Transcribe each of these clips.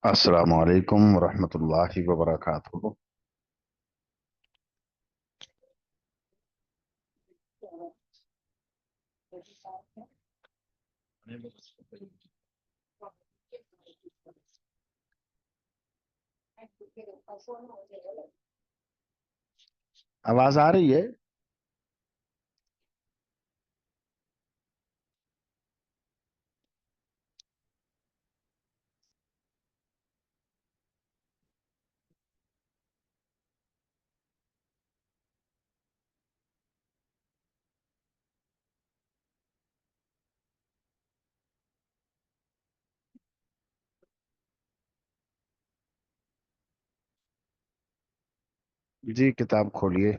السلام علیکم ورحمۃ اللہ وبرکاتہ۔ آواز آ رہی ہے؟ جی، کتاب کھولیے۔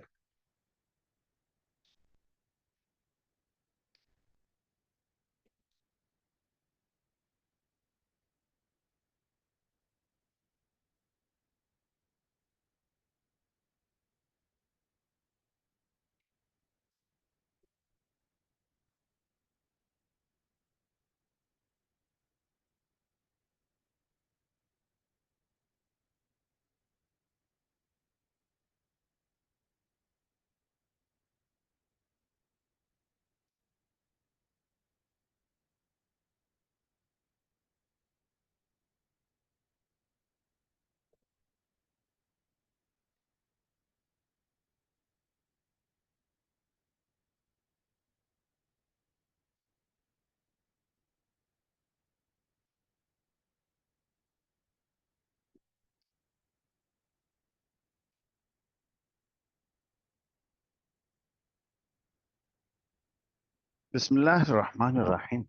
بسم اللہ الرحمن الرحیم۔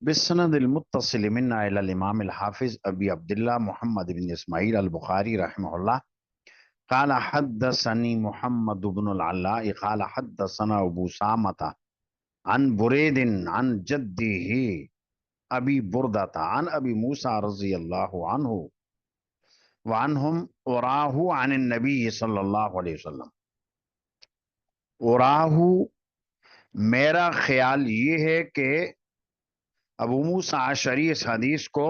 بالسند المتصل منا الى الامام الحافظ ابی عبداللہ محمد بن اسماعیل البخاری رحمہ اللہ قال حدثني محمد بن العلاء قال حدثنا ابو سامة عن بريد عن جده ابی بردة عن ابی موسى رضی اللہ عنہ وعنہم وراہ عن النبی صلی اللہ علیہ وسلم۔ وراہ، میرا خیال یہ ہے کہ ابو موسیٰ اشعری اس حدیث کو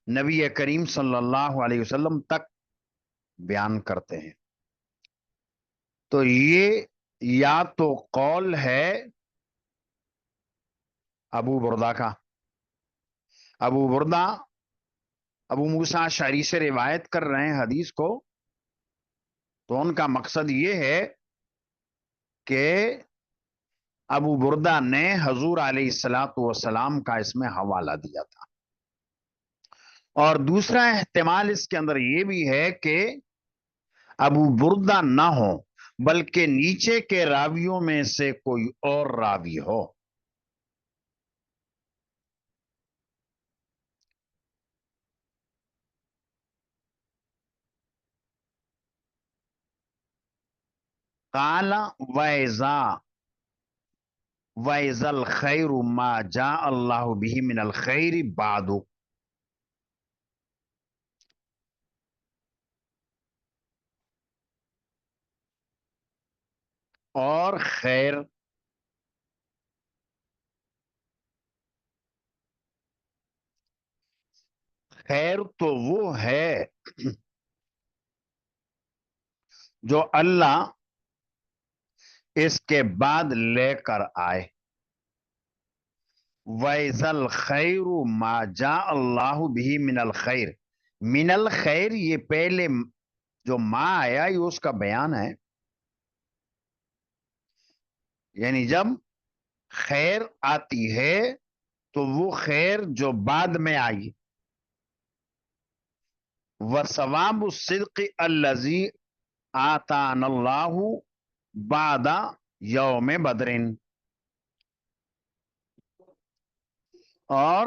نبی کریم صلی اللہ علیہ وسلم تک بیان کرتے ہیں، تو یہ یا تو قول ہے ابو بردہ کا۔ ابو بردہ ابو موسیٰ اشعری سے روایت کر رہے ہیں حدیث کو، تو ان کا مقصد یہ ہے کہ ابو بردہ نے حضور علیہ الصلاۃ والسلام کا اس میں حوالہ دیا تھا۔ اور دوسرا احتمال اس کے اندر یہ بھی ہے کہ ابو بردہ نہ ہو بلکہ نیچے کے راویوں میں سے کوئی اور راوی ہو۔ قال وَإِذَا الْخَيْرُ مَا جَاءَ اللَّهُ بِهِ مِنَ الْخَيْرِ بَعْدُ، اور خیر خیر تو وہ ہے جو اللہ اس کے بعد لے کر آئے. وَإِذَا الْخَيْرُ مَا جَاءَ اللَّهُ بِهِ مِنَ الْخَيْرِ. من الخیر یہ پہلے جو ما آیا یہ اس کا بیان ہے. یعنی جب خیر آتی ہے تو وہ خیر جو بعد میں آئی. وَثَوَابُ الصِّدْقِ الَّذِي آتَانَا اللَّهُ بعد یوم بدر. اور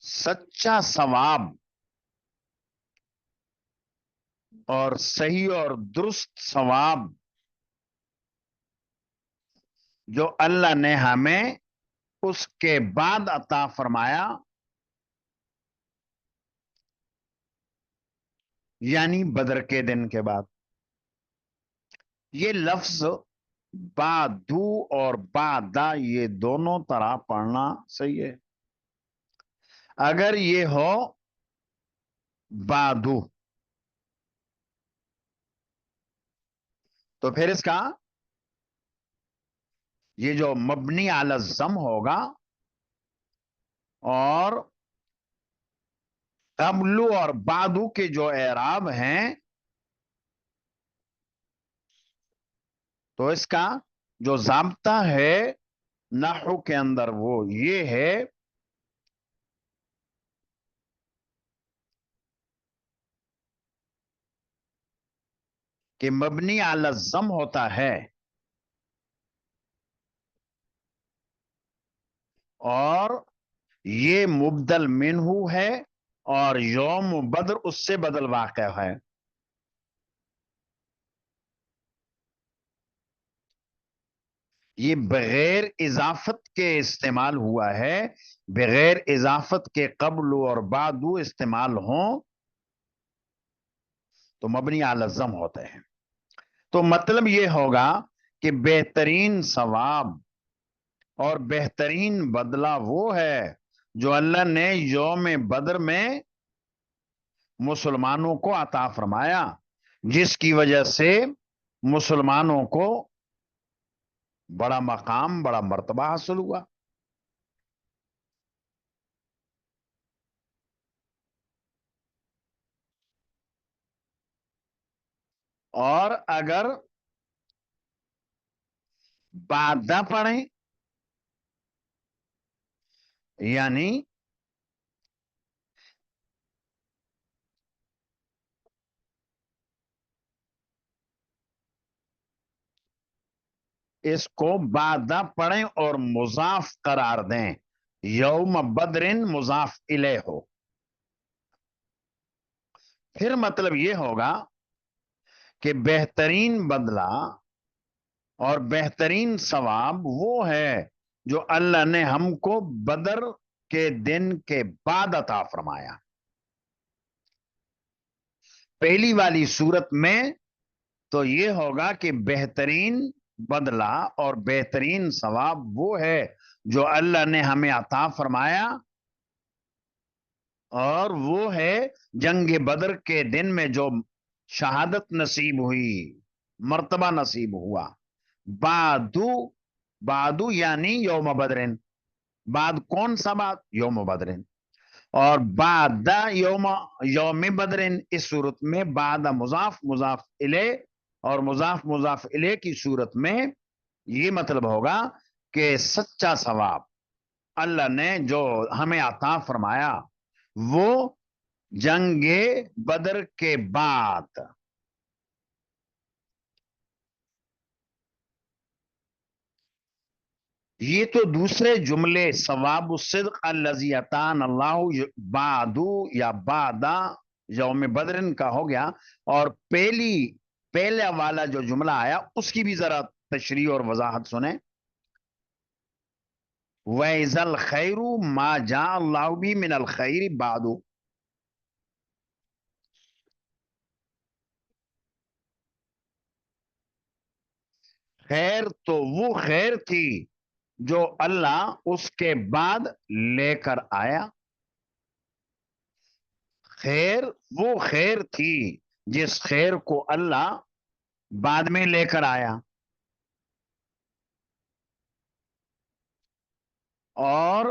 سچا ثواب اور صحیح اور درست ثواب جو اللہ نے ہمیں اس کے بعد عطا فرمایا، یعنی بدر کے دن کے بعد. یہ لفظ بادو اور بادا یہ دونوں طرح پڑھنا صحیح ہے. اگر یہ ہو بادو تو پھر اس کا یہ جو مبنی علی الضم ہوگا اور قبلو اور بادو کے جو اعراب ہیں تو اس کا جو ضابطہ ہے نحو کے اندر وہ یہ ہے کہ مبنی علی الضم ہوتا ہے اور یہ مبدل منہو ہے اور یوم بدر اس سے بدل واقع ہے. یہ بغیر اضافت کے استعمال ہوا ہے. بغیر اضافت کے قبل اور بعدو استعمال ہوں تو مبنی علی الضم ہوتے ہیں. تو مطلب یہ ہوگا کہ بہترین ثواب اور بہترین بدلہ وہ ہے جو اللہ نے یوم بدر میں مسلمانوں کو عطا فرمایا، جس کی وجہ سے مسلمانوں کو بڑا مقام بڑا مرتبہ حاصل ہوا. اور اگر بادہ پڑھیں یعنی اس کو بادہ پڑھیں اور مضاف قرار دیں، یوم بدرن مضاف الیہ ہو، پھر مطلب یہ ہوگا کہ بہترین بدلہ اور بہترین ثواب وہ ہے جو اللہ نے ہم کو بدر کے دن کے بعد عطا فرمایا. پہلی والی صورت میں تو یہ ہوگا کہ بہترین بدلہ اور بہترین ثواب وہ ہے جو اللہ نے ہمیں عطا فرمایا، اور وہ ہے جنگ بدر کے دن میں جو شہادت نصیب ہوئی، مرتبہ نصیب ہوا. بادو بادو یعنی یوم بدرن. بعد کون سا بعد؟ یوم بدرن. اور بعد یوم بدرن اس صورت میں بعد مضاف مضاف الیہ اور مضاف مضاف الیہ کی صورت میں یہ مطلب ہوگا کہ سچا ثواب اللہ نے جو ہمیں عطا فرمایا وہ جنگ بدر کے بعد. یہ تو دوسرے جملے ثواب الصدق الذی اتانا اللہ بعدو یا بعدا یوم بدرن کا ہو گیا. اور پہلا والا جو جملہ آیا اس کی بھی ذرا تشریح اور وضاحت سنیں. وَإِذَا الْخَيْرُ مَا جَاءَ اللَّهُ بِهِ مِنَ الْخَيْرِ بَعْدُ. خیر تو وہ خیر تھی جو اللہ اس کے بعد لے کر آیا. خیر وہ خیر تھی جس خیر کو اللہ بعد میں لے کر آیا. اور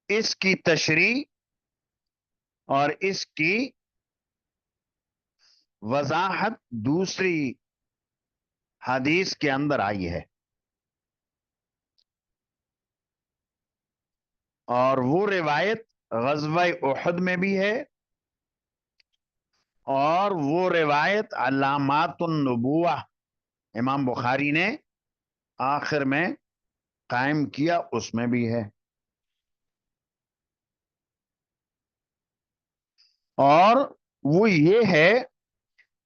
اس کی تشریح اور اس کی وضاحت دوسری حدیث کے اندر آئی ہے. اور وہ روایت غزوہ احد میں بھی ہے، اور وہ روایت علامات النبوہ امام بخاری نے آخر میں قائم کیا اس میں بھی ہے. اور وہ یہ ہے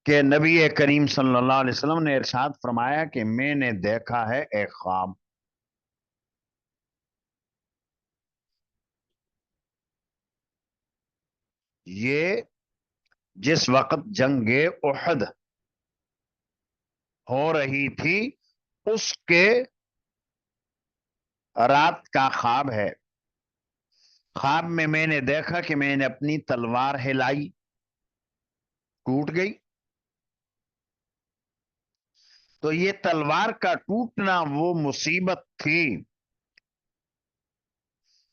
کہ نبی کریم صلی اللہ علیہ وسلم نے ارشاد فرمایا کہ میں نے دیکھا ہے ایک خواب. یہ جس وقت جنگ احد ہو رہی تھی اس کے رات کا خواب ہے. خواب میں نے دیکھا کہ میں نے اپنی تلوار ہلائی، ٹوٹ گئی. تو یہ تلوار کا ٹوٹنا وہ مصیبت تھی،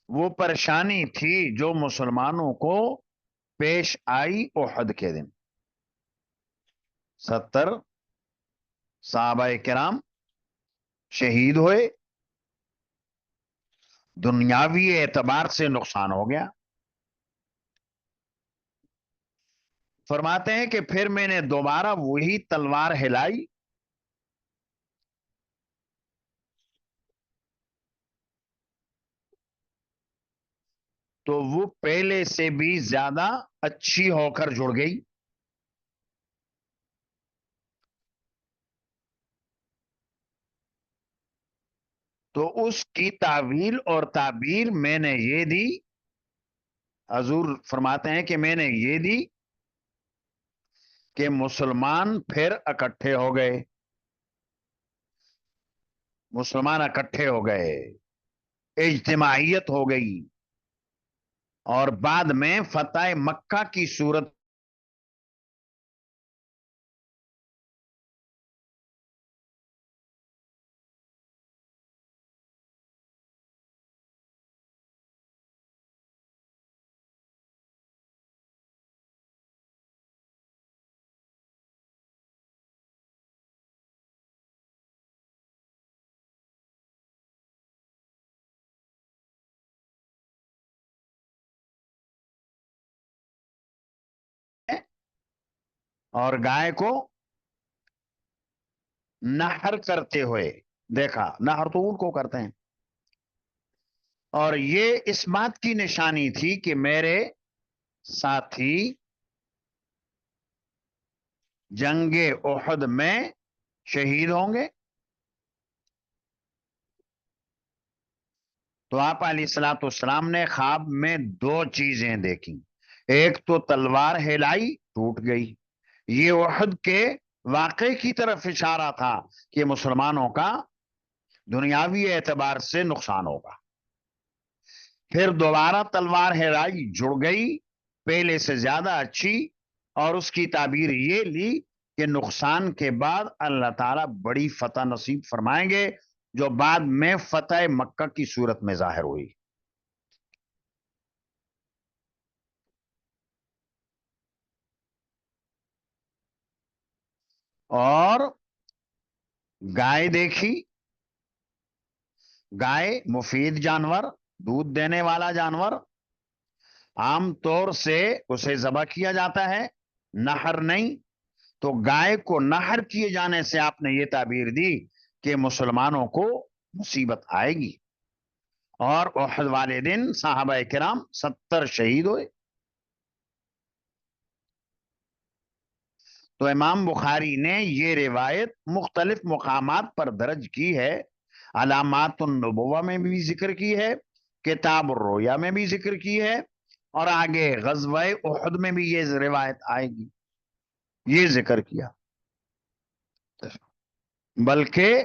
وہ پریشانی تھی جو مسلمانوں کو پیش آئی احد کے دن. 70 صحابہ کرام شہید ہوئے، دنیاوی اعتبار سے نقصان ہو گیا. فرماتے ہیں کہ پھر میں نے دوبارہ وہی تلوار ہلائی، تو وہ پہلے سے بھی زیادہ اچھی ہو کر جڑ گئی. تو اس کی تعویل اور تعبیر میں نے یہ دی، حضور فرماتے ہیں کہ میں نے یہ دی کہ مسلمان پھر اکٹھے ہو گئے، مسلمان اکٹھے ہو گئے، اجتماعیت ہو گئی، اور بعد میں فتح مکہ کی صورت اور گائے کو نہر کرتے ہوئے دیکھا. نہر تو اونٹ کو کرتے ہیں. اور یہ اس بات کی نشانی تھی کہ میرے ساتھی جنگ احد میں شہید ہوں گے. تو آپ علیہ الصلوۃ والسلام نے خواب میں دو چیزیں دیکھی. ایک تو تلوار ہلائی، ٹوٹ گئی. یہ احد کے واقعے کی طرف اشارہ تھا کہ مسلمانوں کا دنیاوی اعتبار سے نقصان ہوگا. پھر دوبارہ تلوار ہلائی، جڑ گئی، پہلے سے زیادہ اچھی. اور اس کی تعبیر یہ لی کہ نقصان کے بعد اللہ تعالیٰ بڑی فتح نصیب فرمائیں گے، جو بعد میں فتح مکہ کی صورت میں ظاہر ہوئی. اور گائے دیکھی. گائے مفید جانور، دودھ دینے والا جانور، عام طور سے اسے ذبح کیا جاتا ہے، نہر نہیں. تو گائے کو نہر کیے جانے سے آپ نے یہ تعبیر دی کہ مسلمانوں کو مصیبت آئے گی. اور احد والے دن صحابہ کرام 70 شہید ہوئے. تو امام بخاری نے یہ روایت مختلف مقامات پر درج کی ہے. علامات النبوہ میں بھی ذکر کی ہے، کتاب الرؤیا میں بھی ذکر کی ہے، اور آگے غزوہ احد میں بھی یہ روایت آئے گی. یہ ذکر کیا. بلکہ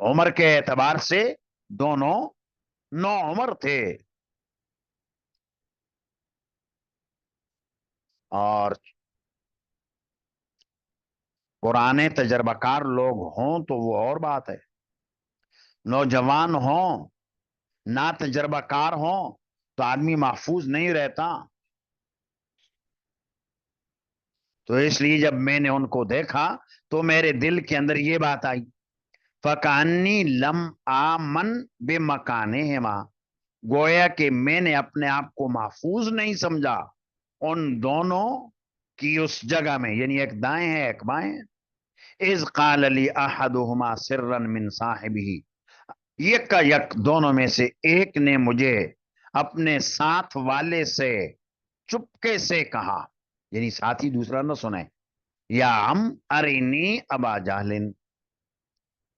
عمر کے اعتبار سے دونوں نو عمر تھے. اور پرانے تجربہ کار لوگ ہوں تو وہ اور بات ہے. نوجوان ہوں نہ تجربہ کار ہوں تو آدمی محفوظ نہیں رہتا. تو اس لیے جب میں نے ان کو دیکھا تو میرے دل کے اندر یہ بات آئی، فکانی لم آمن بے مکانے گویا کہ میں نے اپنے آپ کو محفوظ نہیں سمجھا ان دونوں کی اس جگہ میں، یعنی ایک دائیں ہے ایک بائیں. اذ قال لی احدہما سرا من صاحبہ، یک کا یک دونوں میں سے ایک نے مجھے اپنے ساتھ والے سے چپکے سے کہا، یعنی ساتھی دوسرا نہ سنے، یا ہم ارینی ابا جہل،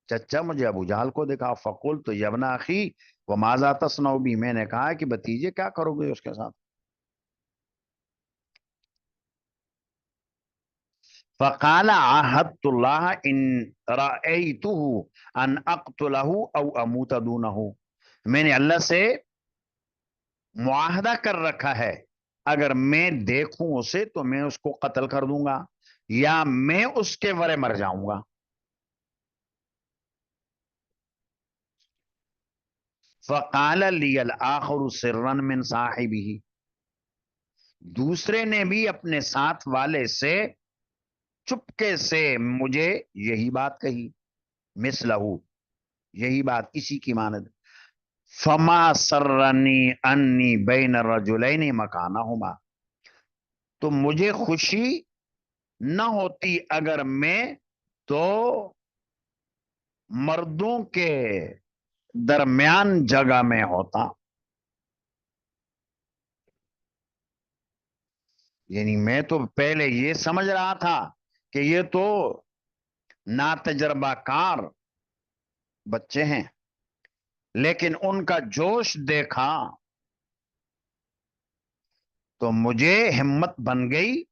چچا مجھے ابو جہل کو دکھا. فقول تو یبنا اخی وہ ماذا تصنع بھی، میں نے کہا کہ بتیجے کیا کرو گے اس کے ساتھ. فقال عاهدت الله ان رأيته ان اقتله او اموت دونه، میں نے اللہ سے معاہدہ کر رکھا ہے اگر میں دیکھوں اسے تو میں اس کو قتل کر دوں گا یا میں اس کے ورے مر جاؤں گا. فقال لی الاخر سرا من صاحبه، دوسرے نے بھی اپنے ساتھ والے سے چپکے سے مجھے یہی بات کہی، مثلہ، یہی بات اسی کی مانند. فما سرنی انی بین الرجلین مکانہما، تو مجھے خوشی نہ ہوتی اگر میں تو مردوں کے درمیان جگہ میں ہوتا. یعنی میں تو پہلے یہ سمجھ رہا تھا کہ یہ تو ناتجربہ کار بچے ہیں، لیکن ان کا جوش دیکھا تو مجھے ہمت بن گئی.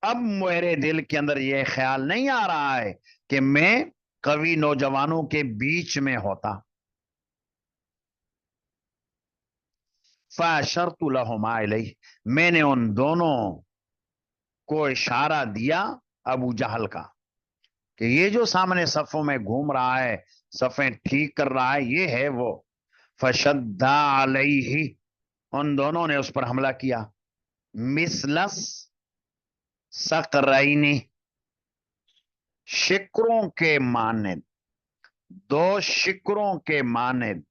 اب میرے دل کے اندر یہ خیال نہیں آ رہا ہے کہ میں قوی نوجوانوں کے بیچ میں ہوتا. فاشرت لهما الیہ، میں نے ان دونوں کو اشارہ دیا ابو جہل کا کہ یہ جو سامنے صفوں میں گھوم رہا ہے، صفیں ٹھیک کر رہا ہے، یہ ہے وہ. فشد علیہ، ان دونوں نے اس پر حملہ کیا. مثلث سقرینی، شکروں کے مانند، دو شکروں کے مانند.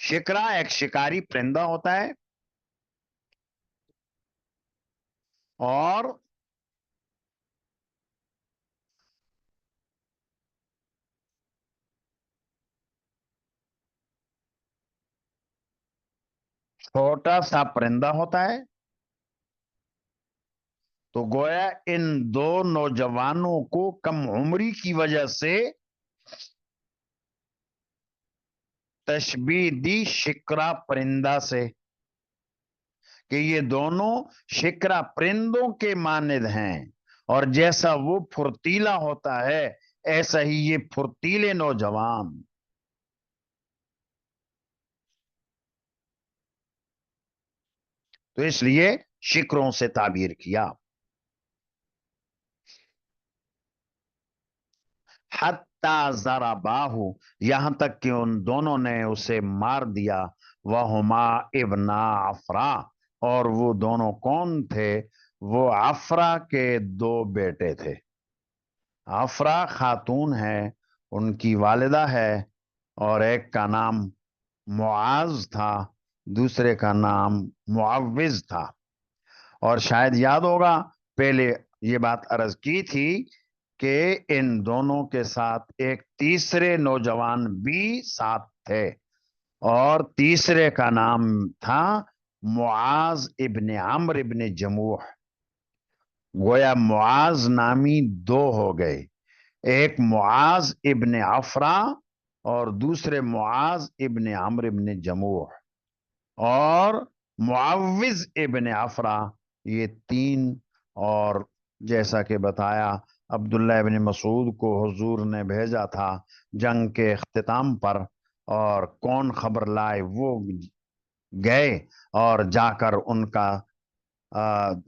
شکرا ایک شکاری پرندہ ہوتا ہے اور چھوٹا سا پرندہ ہوتا ہے. تو گویا ان دو نوجوانوں کو کم عمری کی وجہ سے تشبیہ دی شکرا پرندہ سے کہ یہ دونوں شکرا پرندوں کے مانند ہیں، اور جیسا وہ پھرتیلا ہوتا ہے ایسا ہی یہ پھرتیلے نوجوان. تو اس لیے شکروں سے تعبیر کیا. حتی ضرباہ، یہاں تک کہ ان دونوں نے اسے مار دیا. وہما ابنا عفرا، اور وہ دونوں کون تھے؟ وہ عفرا کے دو بیٹے تھے. عفرا خاتون ہے، ان کی والدہ ہے، اور ایک کا نام معاذ تھا، دوسرے کا نام معوذ تھا. اور شاید یاد ہوگا پہلے یہ بات عرض کی تھی کہ ان دونوں کے ساتھ ایک تیسرے نوجوان بھی ساتھ تھے، اور تیسرے کا نام تھا معاذ ابن عمرو ابن جموح. گویا معاذ نامی دو ہو گئے، ایک معاذ ابن عفرا اور دوسرے معاذ ابن عمرو ابن جموح. اور معوذ ابن عفرا، یہ تین. اور جیسا کہ بتایا عبداللہ ابن مسعود کو حضور نے بھیجا تھا جنگ کے اختتام پر، اور کون خبر لائے، وہ گئے اور جا کر ان کا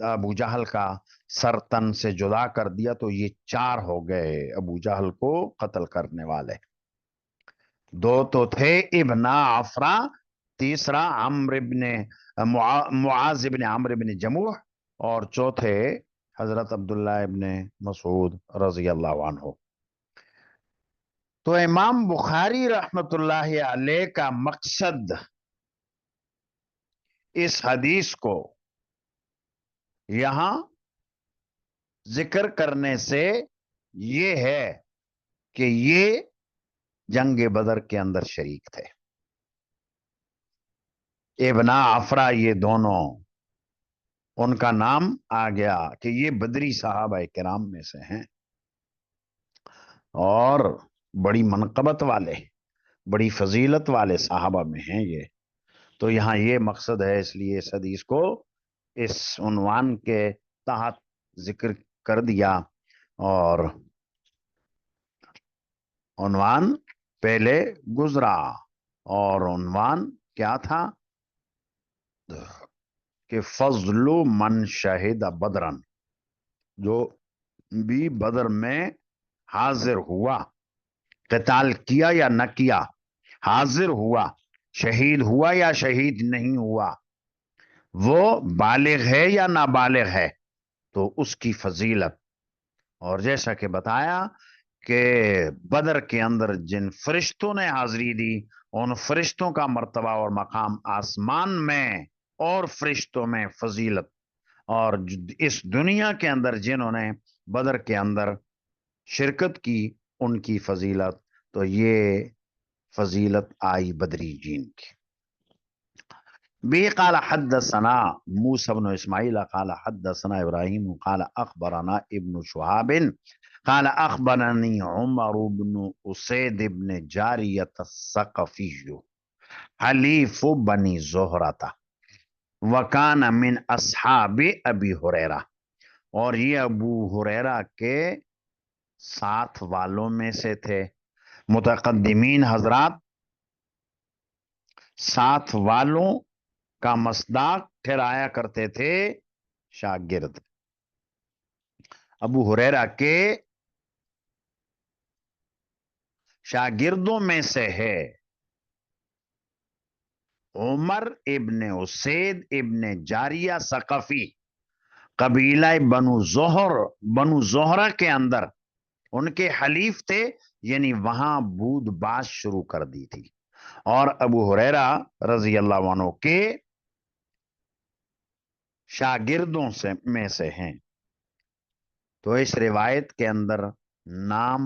ابو جہل کا سر تن سے جدا کر دیا، تو یہ 4 ہو گئے ابو جہل کو قتل کرنے والے۔ 2 تو تھے ابن عفرا، تیسرا معاذ ابن عمرو ابن جموح، اور چوتھے حضرت عبداللہ ابن مسعود رضی اللہ عنہ۔ تو امام بخاری رحمت اللہ علیہ کا مقصد اس حدیث کو یہاں ذکر کرنے سے یہ ہے کہ یہ جنگ بدر کے اندر شریک تھے۔ ابن عفرا یہ دونوں، ان کا نام آ گیا کہ یہ بدری صحابہ کرام میں سے ہیں اور بڑی منقبت والے، بڑی فضیلت والے صحابہ میں ہیں یہ۔ تو یہاں یہ مقصد ہے، اس لیے اس حدیث کو اس عنوان کے تحت ذکر کر دیا، اور عنوان پہلے گزرا، اور عنوان کیا تھا کہ فضل من شہد بدرن، جو بھی بدر میں حاضر ہوا، قتال کیا یا نہ کیا، حاضر ہوا، شہید ہوا یا شہید نہیں ہوا، وہ بالغ ہے یا نابالغ ہے، تو اس کی فضیلت۔ اور جیسا کہ بتایا کہ بدر کے اندر جن فرشتوں نے حاضری دی، ان فرشتوں کا مرتبہ اور مقام آسمان میں اور فرشتوں میں فضیلت، اور اس دنیا کے اندر جنہوں نے بدر کے اندر شرکت کی، ان کی فضیلت، تو یہ فضیلت آئی بدری جین کی۔ بھی قال حدثنا موسى بن اسماعیل قال حدثنا ابراہیم قال اخبرنا ابن شهاب قال اخبرني عمر بن اسید بن جاریۃ الثقفی حلیف بنی زہرہ وکان من اصحاب ابی ہریرہ، اور یہ ابو ہریرہ کے ساتھ والوں میں سے تھے۔ متقدمین حضرات ساتھ والوں کا مصداق ٹھہرایا کرتے تھے شاگرد۔ ابو ہریرہ کے شاگردوں میں سے ہے عمر ابن اسید ابن جاریہ ثقفی، قبیلہ بنو زہرہ کے اندر ان کے حلیف تھے، یعنی وہاں بود باش شروع کر دی تھی، اور ابو ہریرہ رضی اللہ عنہ کے شاگردوں میں سے ہیں۔ تو اس روایت کے اندر نام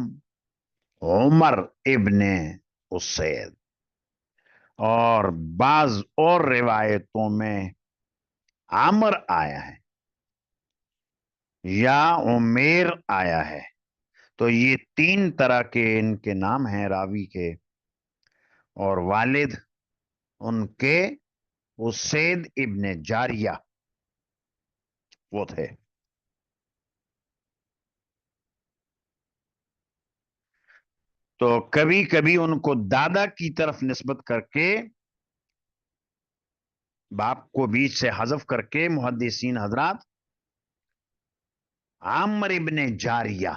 عمر ابن اسید، اور بعض اور روایتوں میں عمر آیا ہے یا عمیر آیا ہے، تو یہ 3 طرح کے ان کے نام ہیں راوی کے، اور والد ان کے اسید ابن جاریہ وہ تھے۔ تو کبھی کبھی ان کو دادا کی طرف نسبت کر کے، باپ کو بیچ سے حذف کر کے محدثین حضرات عمر ابن جاریہ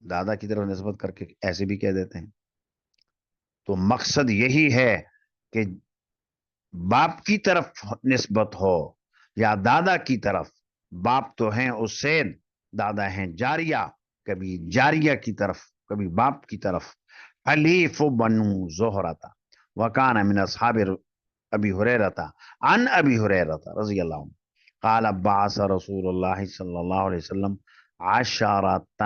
دادا کی طرف نسبت کر کے ایسے بھی کہہ دیتے ہیں۔ تو مقصد یہی ہے کہ باپ کی طرف نسبت ہو یا دادا کی طرف، باپ تو ہیں اسید، دادا ہیں جاریہ، کبھی جاریہ کی طرف کبھی باپ کی طرف۔ حلیف بنو زہرہ وکان من اصحاب ابی ہریرہ عن ابی ہریرہ رضی اللہ عنہ قال بعث رسول اللہ صلی اللہ علیہ وسلم عشرۃ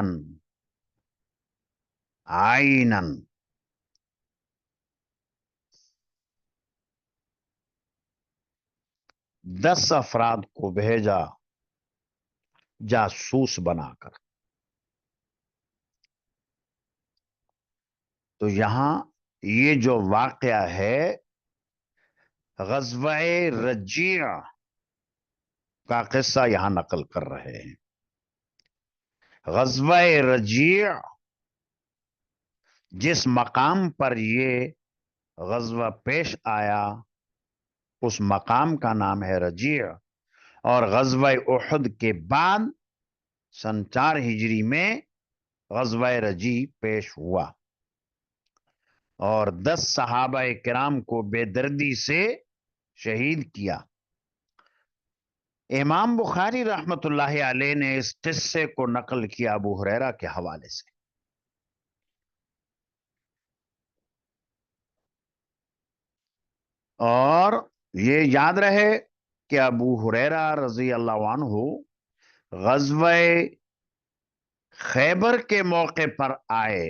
عینا، 10 افراد کو بھیجا جاسوس بنا کر۔ تو یہاں یہ جو واقعہ ہے غزوہ رجیع کا قصہ یہاں نقل کر رہے ہیں۔ غزوہ رجیع جس مقام پر یہ غزوہ پیش آیا اس مقام کا نام ہے رجیع، اور غزوہ احد کے بعد سن 4 ہجری میں غزوہ رجیع پیش ہوا اور 10 صحابہ کرام کو بے دردی سے شہید کیا۔ امام بخاری رحمت اللہ علیہ نے اس قصے کو نقل کیا ابو ہریرہ کے حوالے سے، اور یہ یاد رہے کہ ابو ہریرہ رضی اللہ عنہ غزوہ خیبر کے موقع پر آئے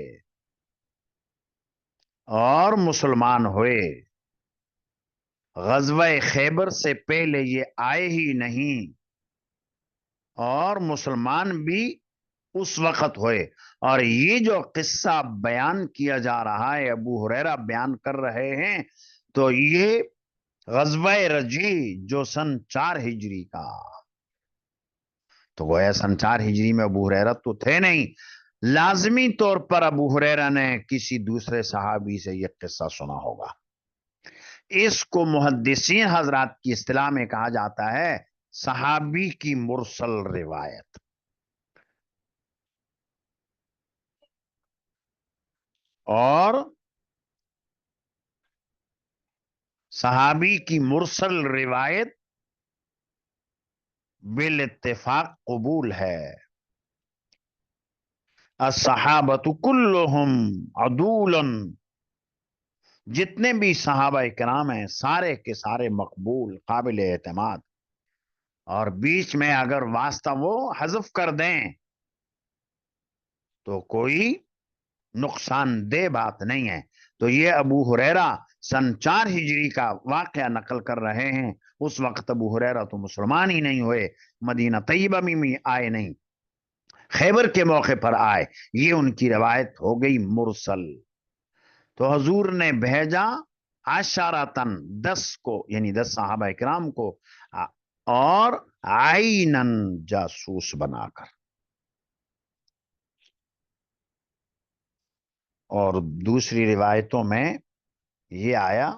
اور مسلمان ہوئے۔ غزوہ خیبر سے پہلے یہ آئے ہی نہیں اور مسلمان بھی اس وقت ہوئے، اور یہ جو قصہ بیان کیا جا رہا ہے ابو ہریرہ بیان کر رہے ہیں تو یہ غزوہ رجیع جو سن 4 ہجری کا، تو گویا سن 4 ہجری میں ابو ہریرہ تو تھے نہیں، لازمی طور پر ابو ہریرہ نے کسی دوسرے صحابی سے یہ قصہ سنا ہوگا۔ اس کو محدثین حضرات کی اصطلاح میں کہا جاتا ہے صحابی کی مرسل روایت، اور صحابی کی مرسل روایت بالاتفاق قبول ہے۔ الصحابۃ کلہم عدول، جتنے بھی صحابہ کرام ہیں سارے کے سارے مقبول، قابل اعتماد، اور بیچ میں اگر واسطہ وہ حذف کر دیں تو کوئی نقصان دہ بات نہیں ہے۔ تو یہ ابو ہریرہ سن 4 ہجری کا واقعہ نقل کر رہے ہیں، اس وقت ابو ہریرہ تو مسلمان ہی نہیں ہوئے، مدینہ طیبہ میں آئے نہیں، خیبر کے موقع پر آئے، یہ ان کی روایت ہو گئی مرسل۔ تو حضور نے بھیجا عشرتن 10 کو، یعنی 10 صحابہ کرام کو، اور عینن جاسوس بنا کر، اور دوسری روایتوں میں یہ آیا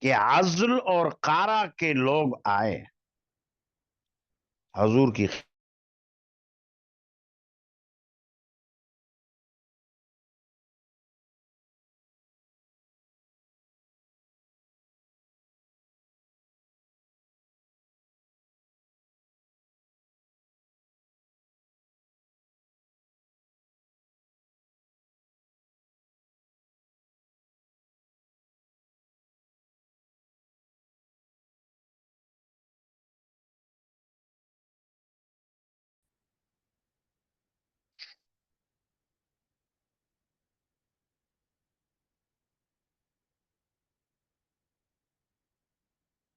کہ عزل اور قارا کے لوگ آئے حضور کی،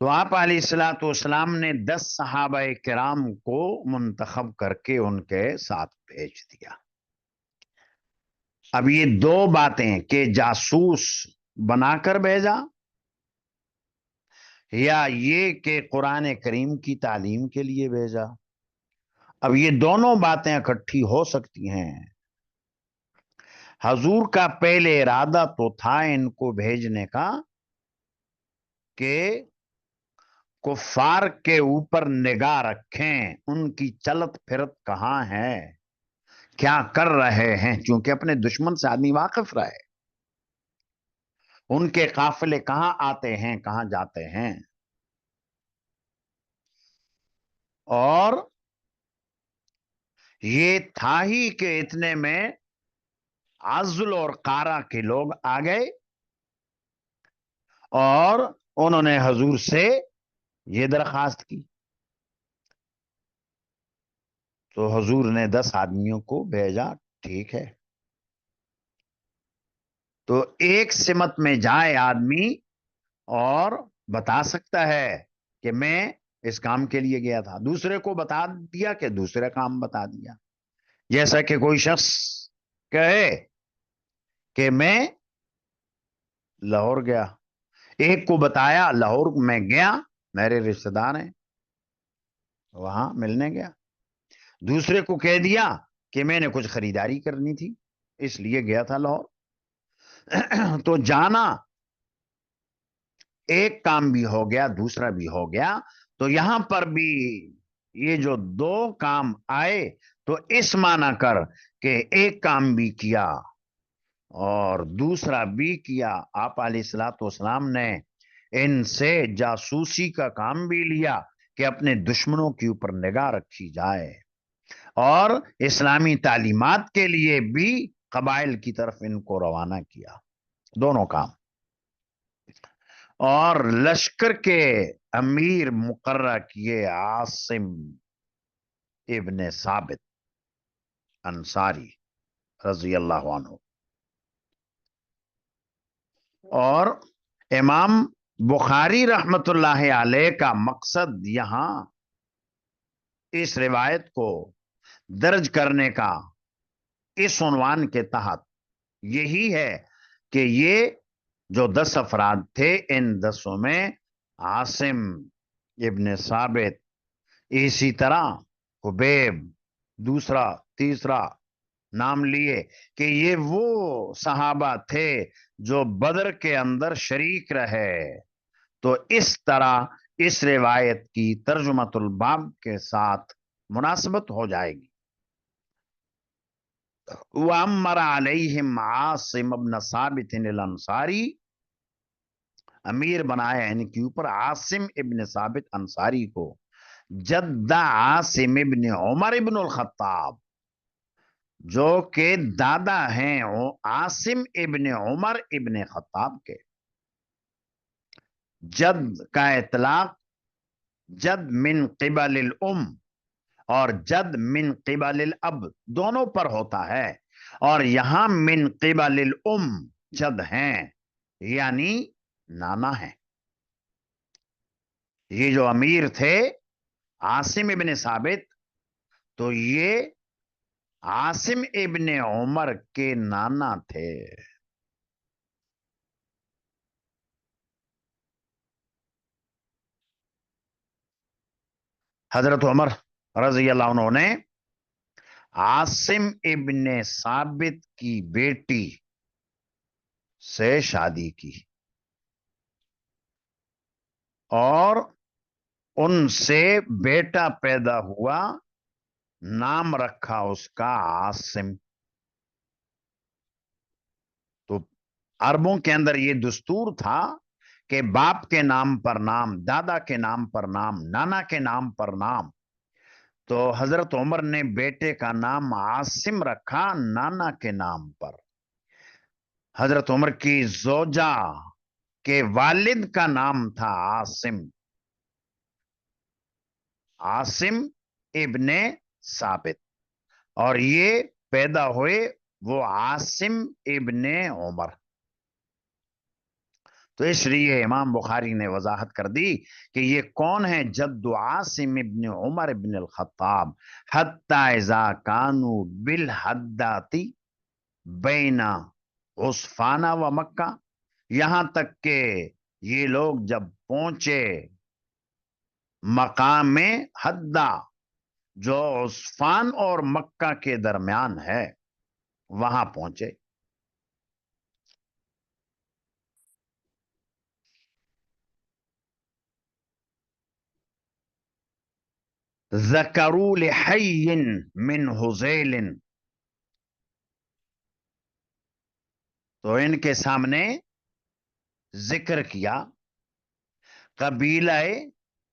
تو آپ علیہ الصلوۃ والسلام نے 10 صحابہ کرام کو منتخب کر کے ان کے ساتھ بھیج دیا۔ اب یہ 2 باتیں کہ جاسوس بنا کر بھیجا یا یہ کہ قرآن کریم کی تعلیم کے لیے بھیجا، اب یہ دونوں باتیں اکٹھی ہو سکتی ہیں۔ حضور کا پہلے ارادہ تو تھا ان کو بھیجنے کا کہ کفار کے اوپر نگاہ رکھیں، ان کی چلت پھرت کہاں ہے، کیا کر رہے ہیں، چونکہ اپنے دشمن سے آدمی واقف رہے، ان کے قافلے کہاں آتے ہیں کہاں جاتے ہیں، اور یہ تھا ہی کہ اتنے میں عزل اور قارا کے لوگ آ گئے اور انہوں نے حضور سے یہ درخواست کی، تو حضور نے 10 آدمیوں کو بھیجا، ٹھیک ہے۔ تو ایک سمت میں جائے آدمی اور بتا سکتا ہے کہ میں اس کام کے لیے گیا تھا، دوسرے کو بتا دیا کہ دوسرا کام بتا دیا، جیسا کہ کوئی شخص کہے کہ میں لاہور گیا، ایک کو بتایا لاہور میں گیا، میرے رشتہ دار ہیں، وہاں ملنے گیا. دوسرے کو کہہ دیا کہ میں نے کچھ خریداری کرنی تھی اس لیے گیا تھا لاہور. تو جانا ایک کام بھی ہو گیا, دوسرا بھی ہو گیا. تو یہاں پر بھی یہ جو دو کام آئے تو اس معنی کر کہ ایک کام بھی کیا اور دوسرا بھی کیا. آپ علیہ الصلوۃ والسلام نے ان سے جاسوسی کا کام بھی لیا کہ اپنے دشمنوں کے اوپر نگاہ رکھی جائے, اور اسلامی تعلیمات کے لیے بھی قبائل کی طرف ان کو روانہ کیا. دونوں کام. اور لشکر کے امیر مقررہ کیے عاصم ابن ثابت انصاری رضی اللہ عنہ. اور امام بخاری رحمت اللہ علیہ کا مقصد یہاں اس روایت کو درج کرنے کا اس عنوان کے تحت یہی ہے کہ یہ جو 10 افراد تھے ان 10 میں عاصم ابن ثابت, اسی طرح حبیب, دوسرا تیسرا نام لیے کہ یہ وہ صحابہ تھے جو بدر کے اندر شریک رہے. تو اس طرح اس روایت کی ترجمۃ الباب کے ساتھ مناسبت ہو جائے گی. وَأَمَّرَ عَلَيْهِمْ عَاصِمَ ابْنَ ثابت الانصاری, امیر بنایا ان کے اوپر عاصم ابن ثابت انصاری کو, جد عاصم ابن عمر ابن الخطاب, جو کہ دادا ہیں عاصم ابن عمر ابن خطاب کے. جد کا اطلاق جد من قبل الام اور جد من قبل الاب دونوں پر ہوتا ہے, اور یہاں من قبل الام جد ہیں یعنی نانا ہیں. یہ جو امیر تھے عاصم ابن ثابت, تو یہ عاصم ابن عمر کے نانا تھے. حضرت عمر رضی اللہ عنہ نے عاصم ابن ثابت کی بیٹی سے شادی کی اور ان سے بیٹا پیدا ہوا, نام رکھا اس کا عاصم. تو عربوں کے اندر یہ دستور تھا کہ باپ کے نام پر نام, دادا کے نام پر نام, نانا کے نام پر نام. تو حضرت عمر نے بیٹے کا نام عاصم رکھا نانا کے نام پر. حضرت عمر کی زوجہ کے والد کا نام تھا عاصم, عاصم ابن ثابت, اور یہ پیدا ہوئے وہ عاصم ابن عمر. تو اس لیے امام بخاری نے وضاحت کر دی کہ یہ کون ہے, جد عاصم ابن عمر ابن الخطاب, حتی اذا کانوا بالحداتی بین عصفانہ و مکہ, یہاں تک کہ یہ لوگ جب پہنچے مقام حدہ جو عصفان اور مکہ کے درمیان ہے, وہاں پہنچے. ذکروا لحی من حذیل, تو ان کے سامنے ذکر کیا قبیلہ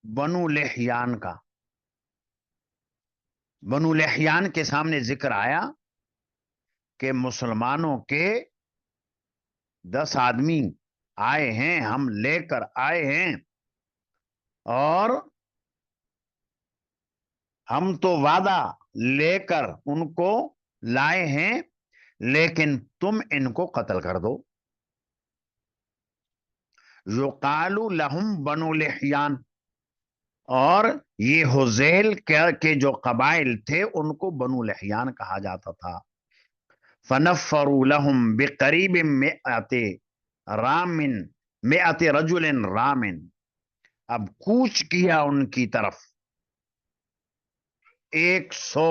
بنو لحیان کا. بنو لحیان کے سامنے ذکر آیا کہ مسلمانوں کے 10 آدمی آئے ہیں, ہم لے کر آئے ہیں, اور ہم تو وعدہ لے کر ان کو لائے ہیں, لیکن تم ان کو قتل کر دو. یقال لہم بنو لحیان, اور یہ حذیل کے جو قبائل تھے ان کو بنو لحیان کہا جاتا تھا. فنفروا لهم بقریب مئت رجل رامن, اب کوچ کیا ان کی طرف 100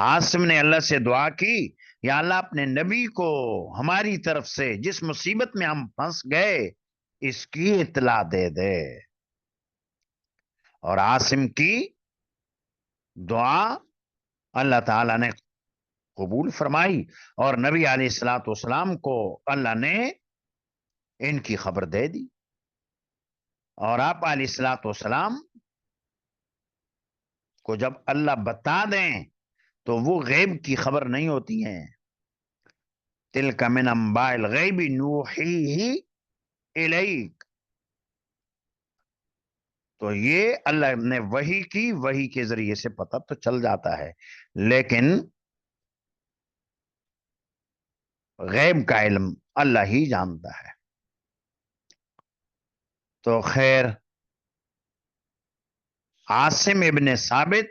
عاصم نے اللہ سے دعا کی، یا اللہ اپنے نبی کو ہماری طرف سے جس مصیبت میں ہم پھنس گئے اس کی اطلاع دے دے۔ اور عاصم کی دعا اللہ تعالیٰ نے قبول فرمائی، اور نبی علیہ الصلوۃ والسلام کو اللہ نے ان کی خبر دے دی، اور آپ علیہ الصلوۃ والسلام کو جب اللہ بتا دیں تو وہ غیب کی خبر نہیں ہوتی ہیں۔ تلک من انباء الغیب نوحیہ الیک، تو یہ اللہ نے وحی کی، وحی کے ذریعے سے پتہ تو چل جاتا ہے، لیکن غیب کا علم اللہ ہی جانتا ہے۔ تو خیر، عاصم ابن ثابت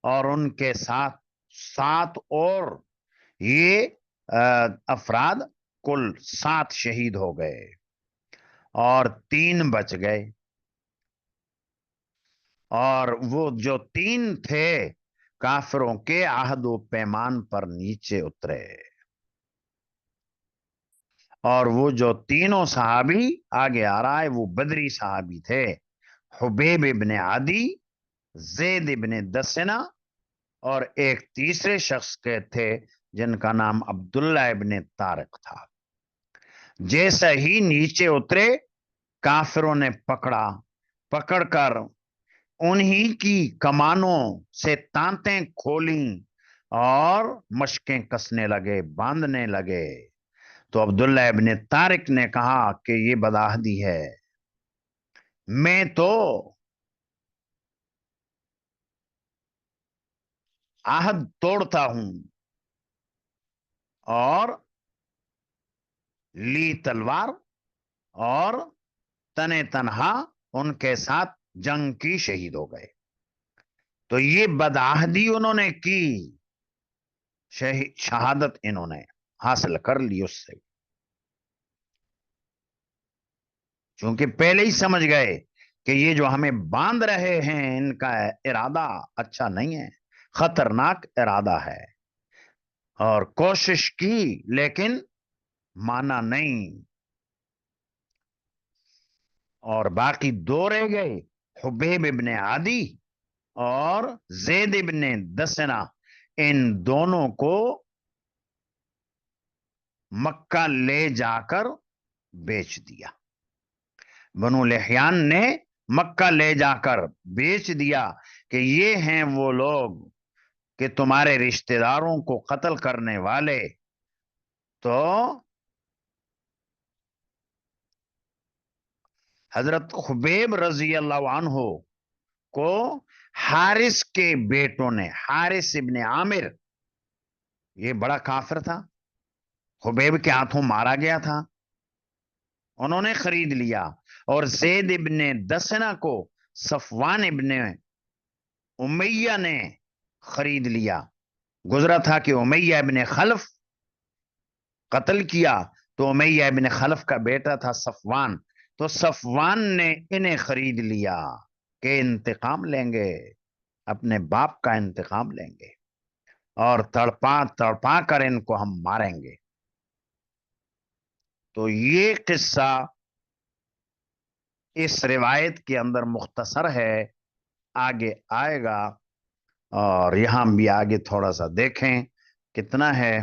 اور ان کے ساتھ 7 اور یہ افراد کل 7 شہید ہو گئے اور 3 بچ گئے، اور وہ جو 3 تھے کافروں کے عہد و پیمان پر نیچے اترے، اور وہ جو تینوں صحابی آگے آ رہا ہے وہ بدری صحابی تھے، حبیب ابن عدی، زید ابن دسنا، اور ایک تیسرے شخص کے تھے جن کا نام عبداللہ ابن طارق تھا۔ جیسا ہی نیچے اترے کافروں نے پکڑ کر انہی کی کمانوں سے تانتیں کھولیں اور مشقیں کسنے لگے، باندھنے لگے۔ تو عبداللہ ابن طارق نے کہا کہ یہ بدعہدی ہے، میں تو عہد توڑتا ہوں، اور لی تلوار اور تنے تنہا ان کے ساتھ جنگ کی شہید ہو گئے۔ تو یہ بدعہدی انہوں نے کی، شہادت انہوں نے حاصل کر لی اس سے، چونکہ پہلے ہی سمجھ گئے کہ یہ جو ہمیں باندھ رہے ہیں ان کا ارادہ اچھا نہیں ہے، خطرناک ارادہ ہے، اور کوشش کی لیکن مانا نہیں، اور باقی 2 رہ گئے، حبیب ابن عدی اور زید ابن دسنا، ان دونوں کو مکہ لے جا کر بیچ دیا۔ بنو لحیان نے مکہ لے جا کر بیچ دیا کہ یہ ہیں وہ لوگ کہ تمہارے رشتہ داروں کو قتل کرنے والے۔ تو حضرت خبیب رضی اللہ عنہ کو حارث کے بیٹوں نے، حارث ابن عامر، یہ بڑا کافر تھا، خبیب کے ہاتھوں مارا گیا تھا، انہوں نے خرید لیا، اور زید ابن دسنا کو صفوان ابن امیہ نے خرید لیا۔ گزرا تھا کہ امیہ ابن خلف قتل کیا، تو امیہ ابن خلف کا بیٹا تھا صفوان، تو صفوان نے انہیں خرید لیا کہ انتقام لیں گے، اپنے باپ کا انتقام لیں گے، اور تڑپا کر ان کو ہم ماریں گے۔ تو یہ قصہ اس روایت کے اندر مختصر ہے، آگے آئے گا، اور یہاں بھی آگے تھوڑا سا دیکھیں کتنا ہے۔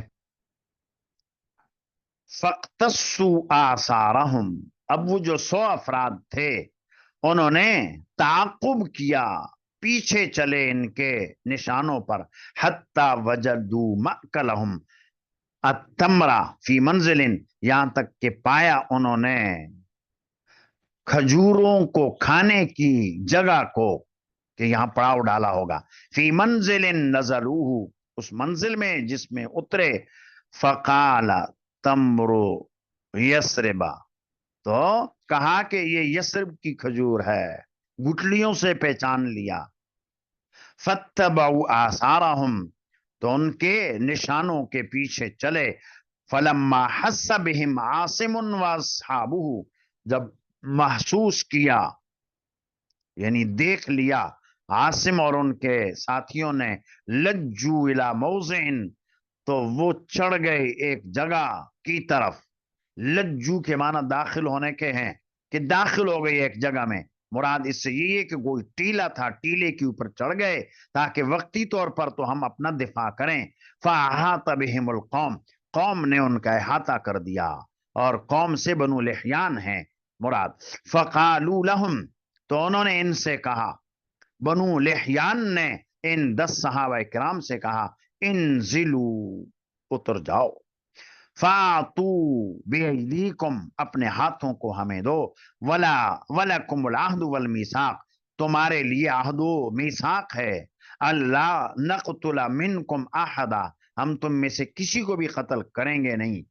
فَاقْتَصُّوا آثَارَهُمْ، اب وہ جو 100 افراد تھے انہوں نے تعاقب کیا، پیچھے چلے ان کے نشانوں پر، حتی وجدوا مأکلہم التمرہ فی منزل، یہاں تک کہ پایا انہوں نے کھجوروں کو کھانے کی جگہ کو، کہ یہاں پڑاؤ ڈالا ہوگا، فی منزل نزلوہ، اس منزل میں جس میں اترے، فقال تمر یسربا، تو کہا کہ یہ یسرب کی کھجور ہے، گٹلیوں سے پہچان لیا۔ فتبعوا آثارہم، تو ان کے نشانوں کے پیچھے چلے، فلما حس بہم عاصم واصحابہ، جب محسوس کیا یعنی دیکھ لیا عاصم اور ان کے ساتھیوں نے لجو الی موضع، تو وہ چڑھ گئے ایک جگہ کی طرف. لجو کے معنی داخل ہونے کے ہیں کہ داخل ہو گئی ایک جگہ میں. مراد اس سے یہ ہے کہ کوئی ٹیلا تھا، ٹیلے کے اوپر چڑھ گئے تاکہ وقتی طور پر تو ہم اپنا دفاع کریں. فاحاط بہم القوم، قوم نے ان کا احاطہ کر دیا، اور قوم سے بنو لحیان ہیں مراد. فقالوا لهم، تو انہوں نے ان سے کہا، بنو لحیان نے ان 10 صحابہ کرام سے کہا، انزلو، اتر جاؤ. فاتو بیدیکم، اپنے ہاتھوں کو ہمیں دو. ولا ولکم العہد والمیثاق، تمہارے لیے عہد و میثاق ہے. اللہ نقتل منکم احدا، ہم تم میں سے کسی کو بھی قتل کریں گے نہیں.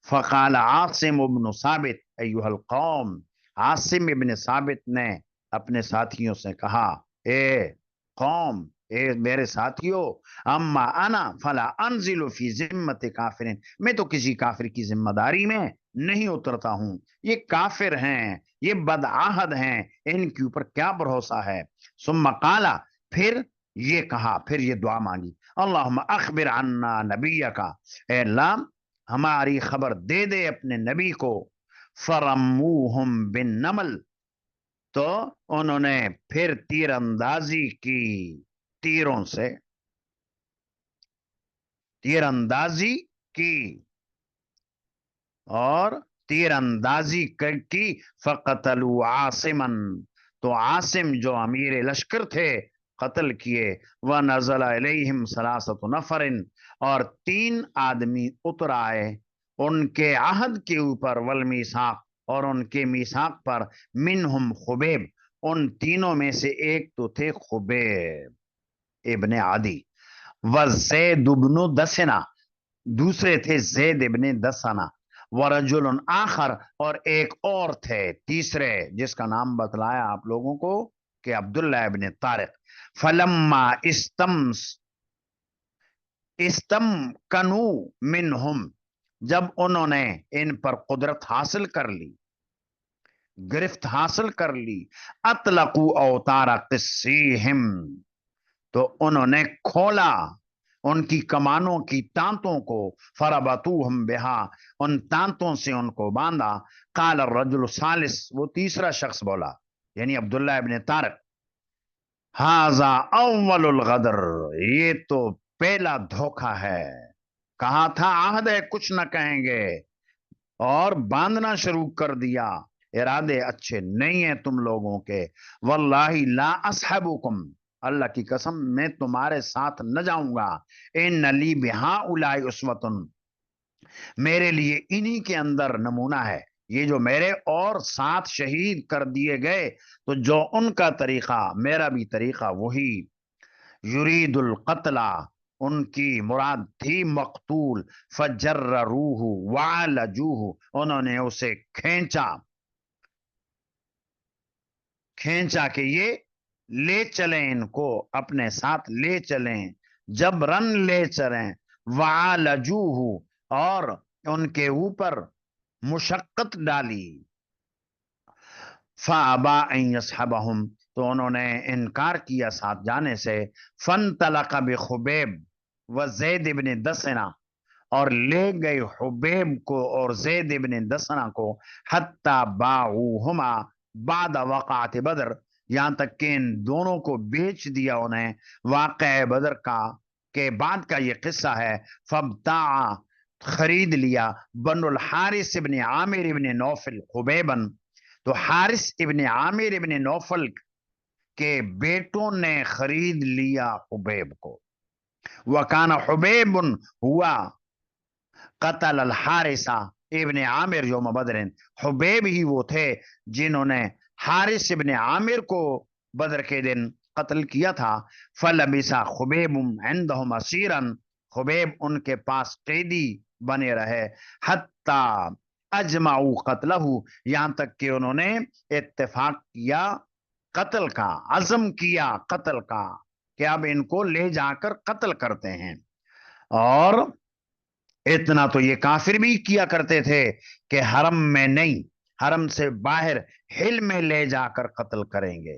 فقال عاصم ابن ثابت ایھا القوم، عاصم ابن ثابت نے اپنے ساتھیوں سے کہا، اے قوم، اے میرے ساتھیوں، اما انا فلا انزل فی ذمت کافر، میں تو کسی کافر کی ذمہ داری میں نہیں اترتا ہوں. یہ کافر ہیں، یہ بدعہد ہیں، ان کے اوپر کیا بھروسہ ہے. ثم قال، پھر یہ کہا، پھر یہ دعا مانگی، اللہم اخبر عنا نبیک، اے اللہ ہماری خبر دے دے اپنے نبی کو. فرموہم بالنمل، تو انہوں نے پھر تیر اندازی کی، تیروں سے تیر اندازی کی، اور تیر اندازی کی. فقتلوا عاصما، تو عاصم جو امیر لشکر تھے قتل کیے. ونزل الیہم ثلاثۃ نفر، اور 3 آدمی اتر آئے ان کے عہد کے اوپر، والمیثاق، اور ان کے میثاق پر. منہم خبیب، ان تینوں میں سے ایک تو تھے خبیب ابن عدی. وزید بن دسنا، دوسرے تھے زید ابن دسنا. ورجل آخر، اور ایک اور تھے تیسرے جس کا نام بتلایا آپ لوگوں کو کہ عبداللہ ابن طارق. فلما استمکنو منہم، جب انہوں نے ان پر قدرت حاصل کر لی، گرفت حاصل کر لی. اطلقوا اوتار قسیہم، تو انہوں نے کھولا ان کی کمانوں کی تانتوں کو. فربطوہم بہا، ان تانتوں سے ان کو باندھا. قال الرجل الثالث، وہ تیسرا شخص بولا یعنی عبداللہ ابن طارق، ھذا اول الغدر، یہ تو پہلا دھوکہ ہے. کہا تھا عہد ہے کچھ نہ کہیں گے، اور باندھنا شروع کر دیا. ارادے اچھے نہیں ہیں تم لوگوں کے. واللہ لا اصحبکم، اللہ کی قسم میں تمہارے ساتھ نہ جاؤں گا. ان لی بہؤلاء اسوۃ، میرے لیے انہی کے اندر نمونہ ہے. یہ جو میرے اور 7 شہید کر دیے گئے، تو جو ان کا طریقہ میرا بھی طریقہ وہی. یرید القتلہ، ان کی مراد تھی مقتول. فجرروہ وعلجوہ، انہوں نے اسے کھینچا کہ یہ لے چلیں، ان کو اپنے ساتھ لے چلیں، جبرن لے چلیں. وعلجوہ، اور ان کے اوپر مشقت ڈالی. فابا ان یصحبہم، تو انہوں نے انکار کیا ساتھ جانے سے. فانطلق بخبیب وزید ابن دسنا، اور لے گئے حبیب کو اور زید ابن دسنا کو. حتی باعوہما بعد وقعت بدر، یہاں تک کہ ان دونوں کو بیچ دیا انہیں واقع بدر کا کے بعد کا یہ قصہ ہے. فابتاع، خرید لیا. بن الحارث ابن عامر ابن نوفل حبیبن، تو حارث ابن عامر ابن نوفل کے بیٹوں نے خرید لیا حبیب کو. وکان حبیب ہوا قتل الحارث ابن عامر یوم بدر، حبیب ہی وہ تھے جنہوں نے حارث ابن عامر کو بدر کے دن قتل کیا تھا. فلبث خبیب عندهم اسیرا، خبیب ان کے پاس قیدی بنے رہے. حتی اجمعوا قتلہ، یہاں تک کہ انہوں نے اتفاق کیا قتل کا، عزم کیا قتل کا کہ اب ان کو لے جا کر قتل کرتے ہیں. اور اتنا تو یہ کافر بھی کیا کرتے تھے کہ حرم میں نہیں، حرم سے باہر ہل میں لے جا کر قتل کریں گے.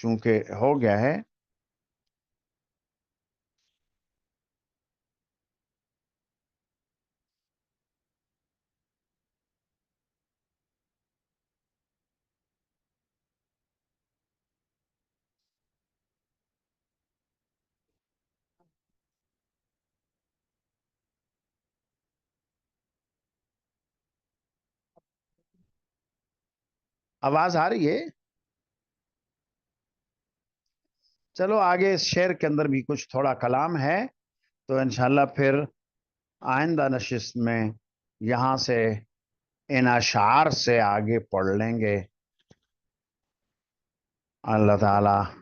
چونکہ ہو گیا ہے. آواز آ رہی ہے؟ چلو آگے اس شعر کے اندر بھی کچھ تھوڑا کلام ہے، تو انشاءاللہ پھر آئندہ نشست میں یہاں سے ان اشعار سے آگے پڑھ لیں گے. اللہ تعالی